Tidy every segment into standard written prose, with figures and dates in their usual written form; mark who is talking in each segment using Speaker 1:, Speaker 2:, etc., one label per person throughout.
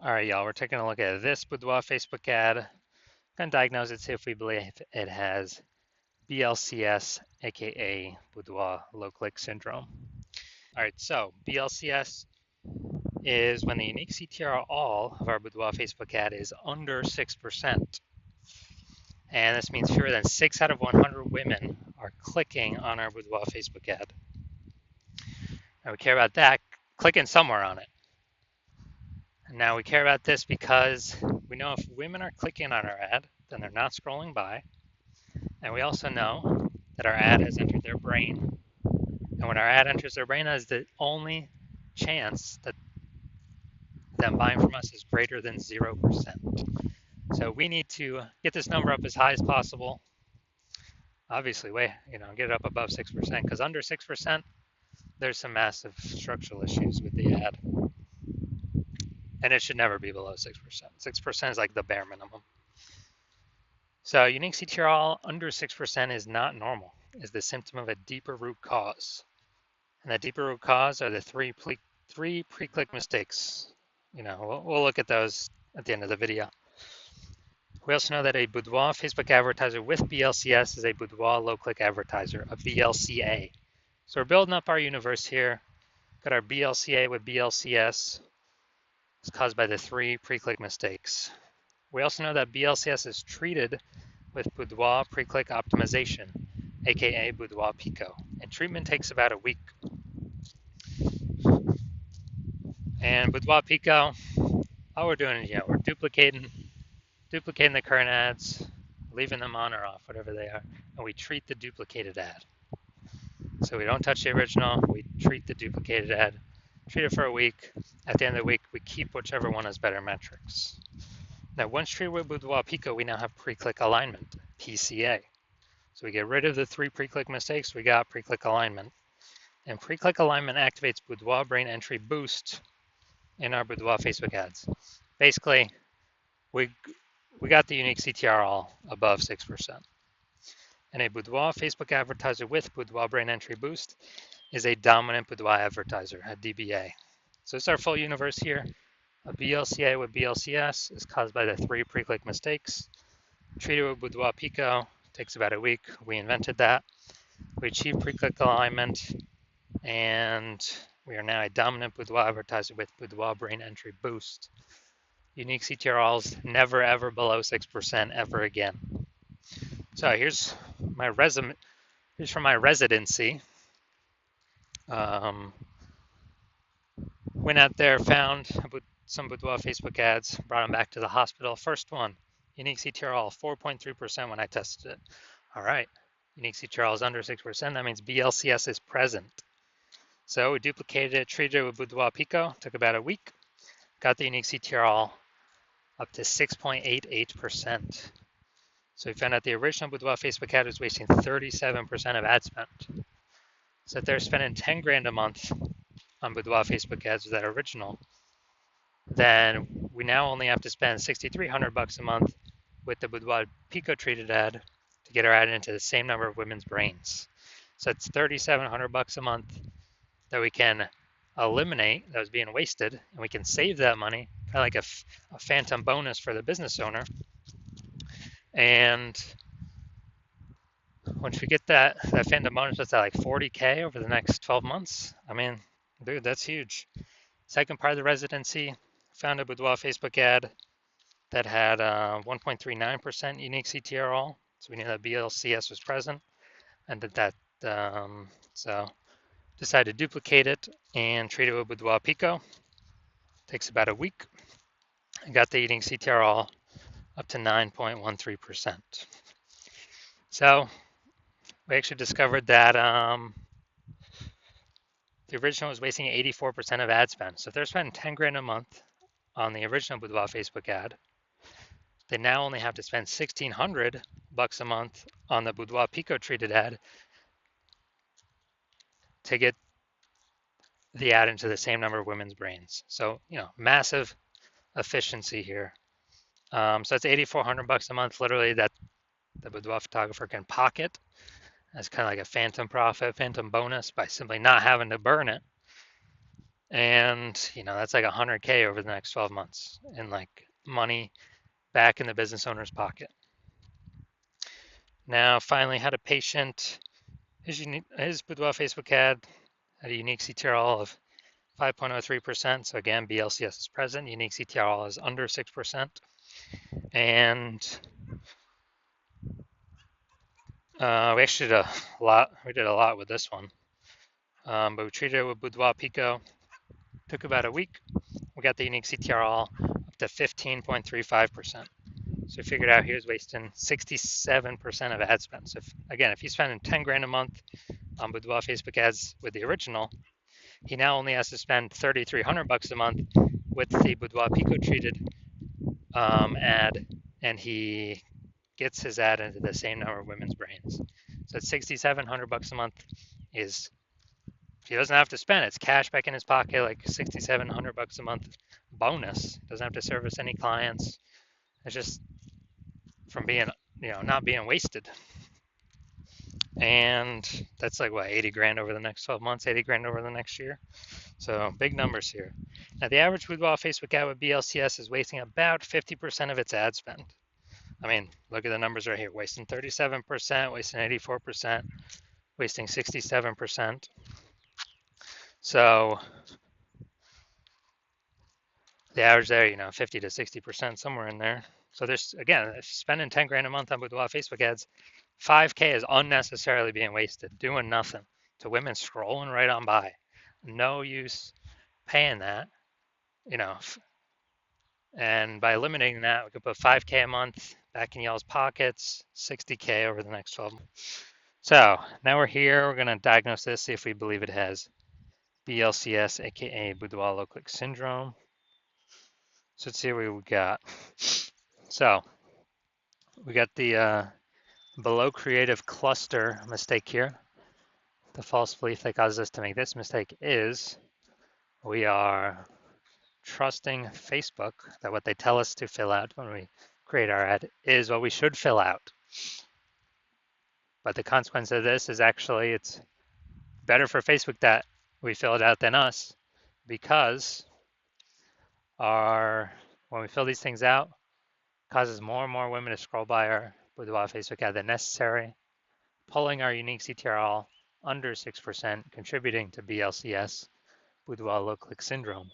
Speaker 1: All right, y'all, we're taking a look at this Boudoir Facebook ad. Gonna diagnose it, see if we believe it has BLCS, aka Boudoir low click syndrome. All right, so BLCS is when the unique CTR all of our Boudoir Facebook ad is under 6%. And this means fewer than 6 out of 100 women are clicking on our Boudoir Facebook ad. And we care about that, clicking somewhere on it. And now we care about this because we know if women are clicking on our ad, then they're not scrolling by. And we also know that our ad has entered their brain. And when our ad enters their brain, that is the only chance that them buying from us is greater than 0%. So we need to get this number up as high as possible. Obviously, get it up above 6%, because under 6%, there's some massive structural issues with the ad. And it should never be below 6%. 6% is like the bare minimum. So unique CTRL under 6% is not normal, is the symptom of a deeper root cause. And the deeper root cause are the three pre-click mistakes. We'll look at those at the end of the video. We also know that a Boudoir Facebook advertiser with BLCS is a Boudoir low-click advertiser, a BLCA. So we're building up our universe here. Got our BLCA with BLCS. It's caused by the three pre-click mistakes. We also know that BLCS is treated with Boudoir pre-click optimization, aka Boudoir Pico, and treatment takes about a week. And Boudoir Pico, all we're doing is we're duplicating the current ads, leaving them on or off, whatever they are, and we treat the duplicated ad. So we don't touch the original, we treat the duplicated ad, treat it for a week. At the end of the week, we keep whichever one has better metrics. Now, once treated with Boudoir Pico, we now have pre-click alignment, PCA. So we get rid of the three pre-click mistakes, we got pre-click alignment. And pre-click alignment activates Boudoir brain entry boost in our Boudoir Facebook ads. Basically, we got the unique CTR all above 6%. And a Boudoir Facebook advertiser with Boudoir brain entry boost is a dominant Boudoir advertiser, a DBA. So it's our full universe here. A BLCA with BLCS is caused by the three pre-click mistakes. Treated with Boudoir Pico takes about a week. We invented that. We achieved pre-click alignment, and we are now a dominant Boudoir advertiser with Boudoir brain entry boost. Unique CTRLs never ever below 6% ever again. So here's my resume. Here's from my residency. Went out there, found some Boudoir Facebook ads, brought them back to the hospital. First one, unique CTRL 4.3% when I tested it. All right, unique CTRL is under 6%. That means BLCS is present. So we duplicated it, treated it with Boudoir Pico. Took about a week. Got the unique CTRL up to 6.88%. So we found out the original Boudoir Facebook ad was wasting 37% of ad spend. So if they're spending 10 grand a month on Boudoir Facebook ads with that original, then we now only have to spend $6,300 a month with the Boudoir Pico treated ad to get our ad into the same number of women's brains. So it's $3,700 a month that we can eliminate that was being wasted, and we can save that money, kind of like a phantom bonus for the business owner. And once we get that phantom bonus, what's that, like 40K over the next 12 months? I mean, dude, that's huge. Second part of the residency, found a Boudoir Facebook ad that had 1.39% unique CTR all. So we knew that BLCS was present, and so decided to duplicate it and treat it with Boudoir Pico. Takes about a week. I got the unique CTR all up to 9.13%. So we actually discovered that the original was wasting 84% of ad spend. So if they're spending 10 grand a month on the original Boudoir Facebook ad, they now only have to spend $1,600 a month on the Boudoir Pico treated ad to get the ad into the same number of women's brains. So, massive efficiency here. So it's $8,400 a month, literally, that the Boudoir photographer can pocket as kind of like a phantom profit, phantom bonus by simply not having to burn it. And, that's like 100K over the next 12 months in like money back in the business owner's pocket. Now, finally, had a patient, his Boudoir Facebook ad had a unique CTRL of 5.03%. So again, BLCS is present. Unique CTRL is under 6%. And we actually did a lot. We did a lot with this one. But we treated it with Boudoir Pico. Took about a week. We got the unique CTRL up to 15.35%. So we figured out he was wasting 67% of ad spend. So if he's spending 10 grand a month on Boudoir Facebook ads with the original, he now only has to spend 3,300 bucks a month with the Boudoir Pico treated ad, and he gets his ad into the same number of women's brains. So it's 6,700 bucks a month is he doesn't have to spend. It's cash back in his pocket, like 6,700 bucks a month bonus. Doesn't have to service any clients. It's just from being, not being wasted. And that's like what, 80 grand over the next 12 months, 80 grand over the next year. So big numbers here. Now the average Boudoir Facebook ad with BLCS is wasting about 50% of its ad spend. I mean, look at the numbers right here, wasting 37%, wasting 84%, wasting 67%. So the average there, 50 to 60%, somewhere in there. So there's, again, if spending 10 grand a month on Boudoir Facebook ads, 5K is unnecessarily being wasted, doing nothing to women scrolling right on by. No use paying that, and by eliminating that, we could put 5K a month back in y'all's pockets, 60K over the next 12 months. So now we're here. We're going to diagnose this, see if we believe it has BLCS, aka Boudoir low click syndrome. So let's see what we got. So we got the below creative cluster mistake here. The false belief that causes us to make this mistake is we are trusting Facebook that what they tell us to fill out when we create our ad is what we should fill out. But the consequence of this is actually it's better for Facebook that we fill it out than us, because when we fill these things out, it causes more and more women to scroll by our Boudoir Facebook ad than necessary, pulling our unique CTRL under 6%, contributing to BLCS, Boudoir low click syndrome.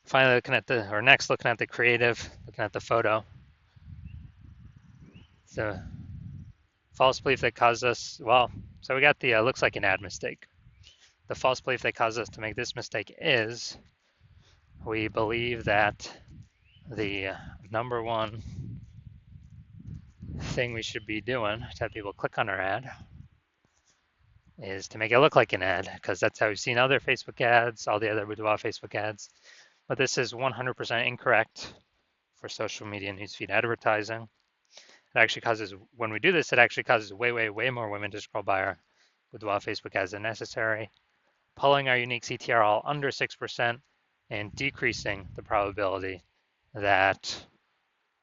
Speaker 1: Finally, looking at the creative, looking at the photo. The false belief that caused us, so we got the looks like an ad mistake. The false belief that caused us to make this mistake is we believe that the number one thing we should be doing to have people click on our ad is to make it look like an ad, because that's how we've seen other Facebook ads, all the other Boudoir Facebook ads. But this is 100% incorrect for social media newsfeed advertising. It actually causes, when we do this, it actually causes way, way, way more women to scroll by our Boudoir Facebook ads than necessary, pulling our unique CTRL under 6% and decreasing the probability that,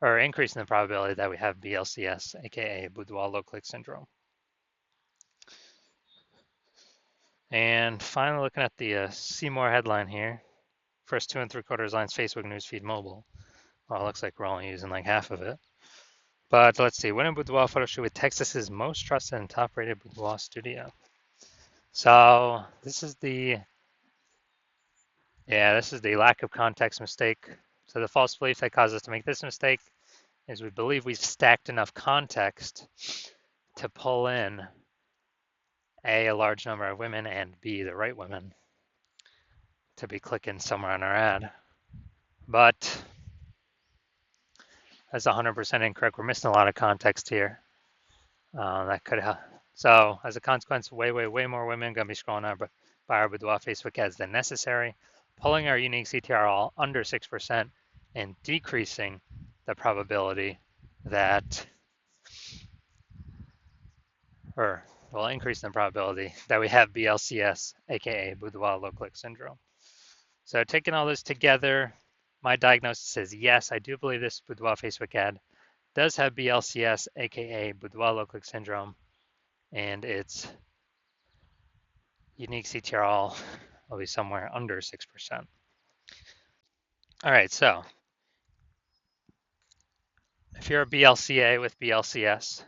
Speaker 1: or increasing the probability that we have BLCS, aka Boudoir low click syndrome. And finally, looking at the see more headline here, first 2 3/4 lines, Facebook newsfeed mobile. Well, it looks like we're only using like half of it. But let's see, when a Boudoir photo shoot with Texas's most trusted and top rated Boudoir studio. So this is the lack of context mistake. So the false belief that caused us to make this mistake is we believe we've stacked enough context to pull in A, a large number of women, and B, the right women to be clicking somewhere on our ad. But that's 100% incorrect. We're missing a lot of context here. That could help. So as a consequence, way, way, way more women going to be scrolling by our Boudoir Facebook ads than necessary, pulling our unique CTRL under 6% and decreasing the probability that, increasing the probability that we have BLCS, aka Boudoir low click syndrome. So taking all this together, my diagnosis is yes, I do believe this Boudoir Facebook ad does have BLCS, aka Boudoir low click syndrome, and it's unique CTRL will be somewhere under 6%. All right, so if you're a BLCA with BLCS,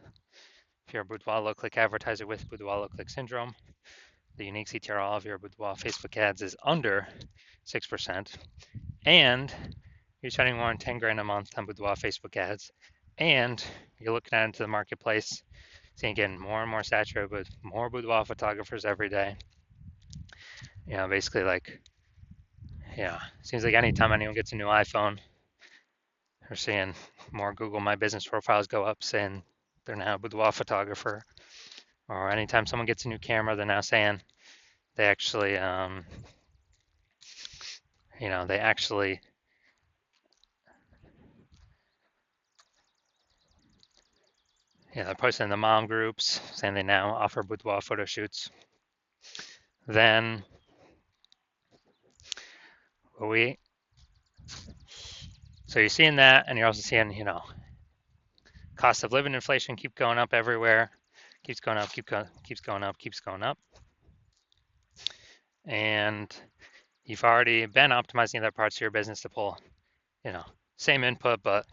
Speaker 1: if you're a Boudoir low-click advertiser with Boudoir low-click syndrome, the unique CTRL of your Boudoir Facebook ads is under 6%, and you're spending more than 10 grand a month on Boudoir Facebook ads, and you're looking out into the marketplace, seeing getting more and more saturated with more Boudoir photographers every day. Basically like, seems like anytime anyone gets a new iPhone, we're seeing more Google My Business profiles go up saying they're now a boudoir photographer. Or anytime someone gets a new camera, they're now saying they actually, they're posting in the mom groups saying they now offer boudoir photo shoots. Then so you're seeing that, and you're also seeing, cost of living inflation keep going up everywhere, keeps going up, keeps going up. And you've already been optimizing other parts of your business to pull, same input, but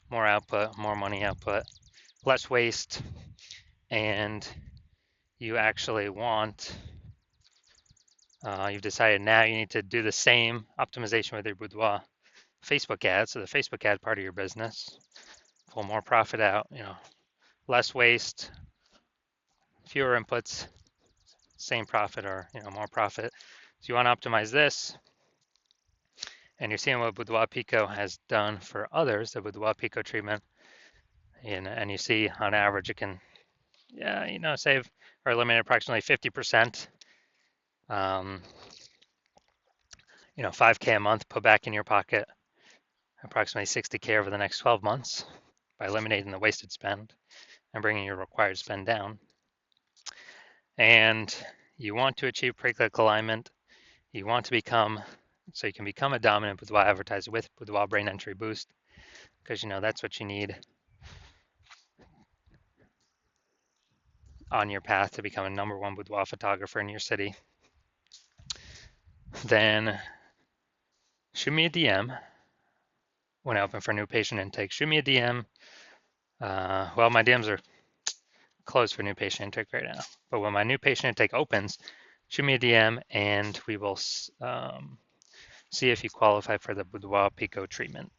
Speaker 1: more output, more money output, less waste. And you actually you've decided now you need to do the same optimization with your Boudoir Facebook ads. So the Facebook ad part of your business, pull more profit out, less waste, fewer inputs, same profit, or more profit. So you want to optimize this, and you're seeing what Boudoir Pico has done for others, the Boudoir Pico treatment, and you see on average it can, save or eliminate approximately 50%. 5K a month put back in your pocket, approximately 60K over the next 12 months by eliminating the wasted spend and bringing your required spend down. And you want to achieve pre-click alignment. You want to so you can become a dominant Boudoir advertiser with Boudoir Brain Entry Boost, because that's what you need on your path to become a #1 boudoir photographer in your city. Then shoot me a DM when I open for new patient intake. Shoot me a DM. Well, my DMs are closed for new patient intake right now, but when my new patient intake opens, shoot me a DM and we will see if you qualify for the Boudoir Pico treatment.